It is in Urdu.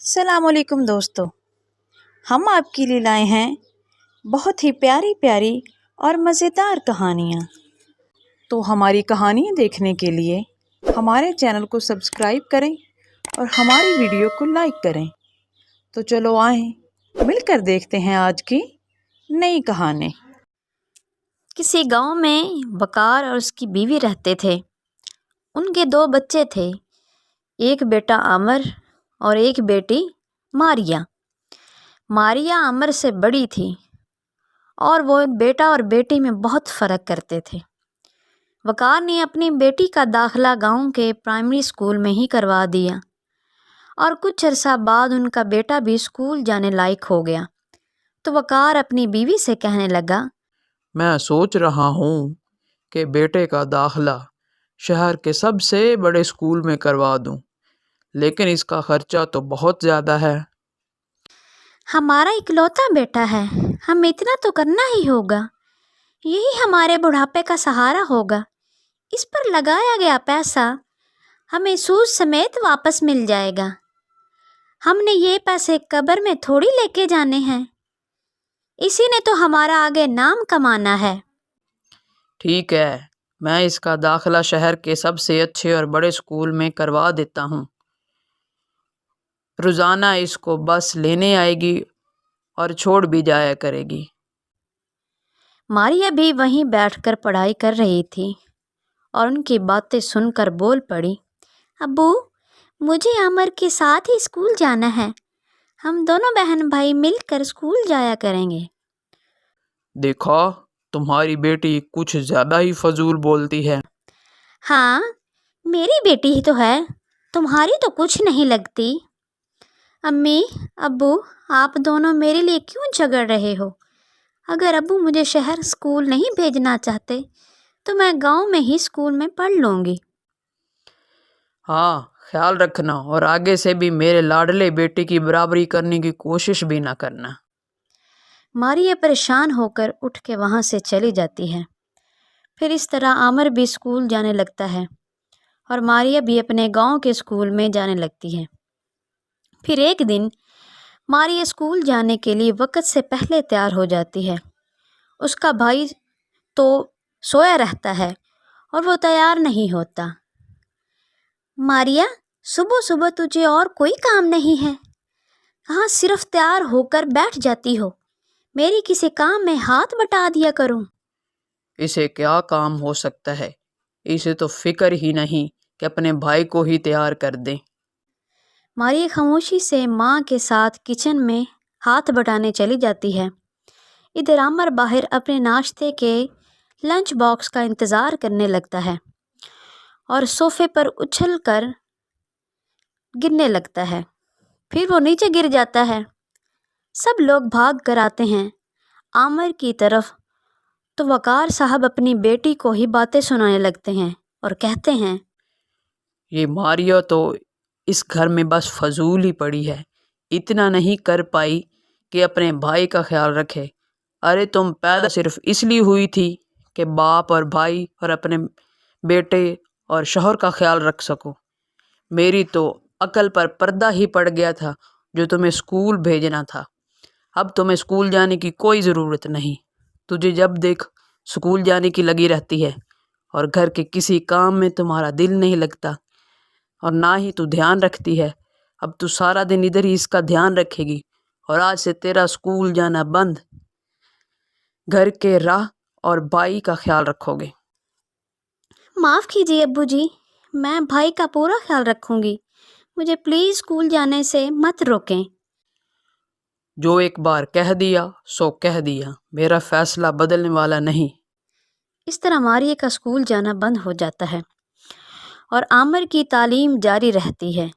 السلام علیکم دوستو، ہم آپ کے لیے لائے ہیں بہت ہی پیاری پیاری اور مزیدار کہانیاں۔ تو ہماری کہانیاں دیکھنے کے لیے ہمارے چینل کو سبسکرائب کریں اور ہماری ویڈیو کو لائک کریں۔ تو چلو آئیں مل کر دیکھتے ہیں آج کی نئی کہانی۔ کسی گاؤں میں وقار اور اس کی بیوی رہتے تھے۔ ان کے 2 بچے تھے، ایک بیٹا عامر اور ایک بیٹی ماریا۔ ماریا عامر سے بڑی تھی اور وہ بیٹا اور بیٹی میں بہت فرق کرتے تھے۔ وقار نے اپنی بیٹی کا داخلہ گاؤں کے پرائمری اسکول میں ہی کروا دیا اور کچھ عرصہ بعد ان کا بیٹا بھی اسکول جانے لائق ہو گیا۔ تو وقار اپنی بیوی سے کہنے لگا، میں سوچ رہا ہوں کہ بیٹے کا داخلہ شہر کے سب سے بڑے اسکول میں کروا دوں، لیکن اس کا خرچہ تو بہت زیادہ ہے۔ ہمارا اکلوتا بیٹا ہے، ہمیں اتنا تو کرنا ہی ہوگا، یہی ہمارے بڑھاپے کا سہارا ہوگا۔ اس پر لگایا گیا پیسہ ہمیں سود سمیت واپس مل جائے گا۔ ہم نے یہ پیسے قبر میں تھوڑی لے کے جانے ہیں، اسی نے تو ہمارا آگے نام کمانا ہے۔ ٹھیک ہے، میں اس کا داخلہ شہر کے سب سے اچھے اور بڑے اسکول میں کروا دیتا ہوں۔ روزانہ اس کو بس لینے آئے گی اور چھوڑ بھی جایا کرے گی۔ ماریا بھی وہیں بیٹھ کر پڑھائی کر رہی تھی اور ان کی باتیں سن کر بول پڑی، ابو مجھے عامر کے ساتھ ہی اسکول جانا ہے، ہم دونوں بہن بھائی مل کر اسکول جایا کریں گے۔ دیکھا، تمہاری بیٹی کچھ زیادہ ہی فضول بولتی ہے۔ ہاں میری بیٹی ہی تو ہے، تمہاری تو کچھ نہیں لگتی۔ امی ابو آپ دونوں میرے لیے کیوں جھگڑ رہے ہو؟ اگر ابو مجھے شہر اسکول نہیں بھیجنا چاہتے تو میں گاؤں میں ہی اسکول میں پڑھ لوں گی۔ ہاں خیال رکھنا، اور آگے سے بھی میرے لاڈلے بیٹے کی برابری کرنے کی کوشش بھی نہ کرنا۔ ماریا پریشان ہو کر اٹھ کے وہاں سے چلی جاتی ہے۔ پھر اس طرح عامر بھی اسکول جانے لگتا ہے اور ماریا بھی اپنے گاؤں کے اسکول میں جانے لگتی ہے۔ پھر ایک دن ماریا اسکول جانے کے لیے وقت سے پہلے تیار ہو جاتی ہے۔ اس کا بھائی تو سویا رہتا ہے اور وہ تیار نہیں ہوتا۔ ماریا صبح صبح تجھے اور کوئی کام نہیں ہے؟ کہاں صرف تیار ہو کر بیٹھ جاتی ہو؟ میری کسی کام میں ہاتھ بٹا دیا کروں۔ اسے کیا کام ہو سکتا ہے؟ اسے تو فکر ہی نہیں کہ اپنے بھائی کو ہی تیار کر دیں۔ ماریا خاموشی سے ماں کے ساتھ کچن میں ہاتھ بٹانے چلی جاتی ہے۔ ادھر عامر باہر اپنے ناشتے کے لنچ باکس کا انتظار کرنے لگتا ہے اور صوفے پر اچھل کر گرنے لگتا ہے۔ پھر وہ نیچے گر جاتا ہے۔ سب لوگ بھاگ کر آتے ہیں عامر کی طرف، تو وقار صاحب اپنی بیٹی کو ہی باتیں سنانے لگتے ہیں اور کہتے ہیں، یہ ماریا تو اس گھر میں بس فضول ہی پڑی ہے، اتنا نہیں کر پائی کہ اپنے بھائی کا خیال رکھے۔ ارے تم پیدا صرف اس لیے ہوئی تھی کہ باپ اور بھائی اور اپنے بیٹے اور شوہر کا خیال رکھ سکو۔ میری تو عقل پر پردہ ہی پڑ گیا تھا جو تمہیں اسکول بھیجنا تھا۔ اب تمہیں اسکول جانے کی کوئی ضرورت نہیں۔ تجھے جب دیکھ اسکول جانے کی لگی رہتی ہے اور گھر کے کسی کام میں تمہارا دل نہیں لگتا اور نہ ہی تو دھیان رکھتی ہے۔ اب تو سارا دن ادھر ہی اس کا دھیان رکھے گی اور آج سے تیرا اسکول جانا بند۔ گھر کے راہ اور بھائی کا خیال رکھو گے۔ معاف کیجیے ابو جی، میں بھائی کا پورا خیال رکھوں گی، مجھے پلیز اسکول جانے سے مت روکیں۔ جو ایک بار کہہ دیا سو کہہ دیا، میرا فیصلہ بدلنے والا نہیں۔ اس طرح ماریا کا اسکول جانا بند ہو جاتا ہے اور عامر کی تعلیم جاری رہتی ہے۔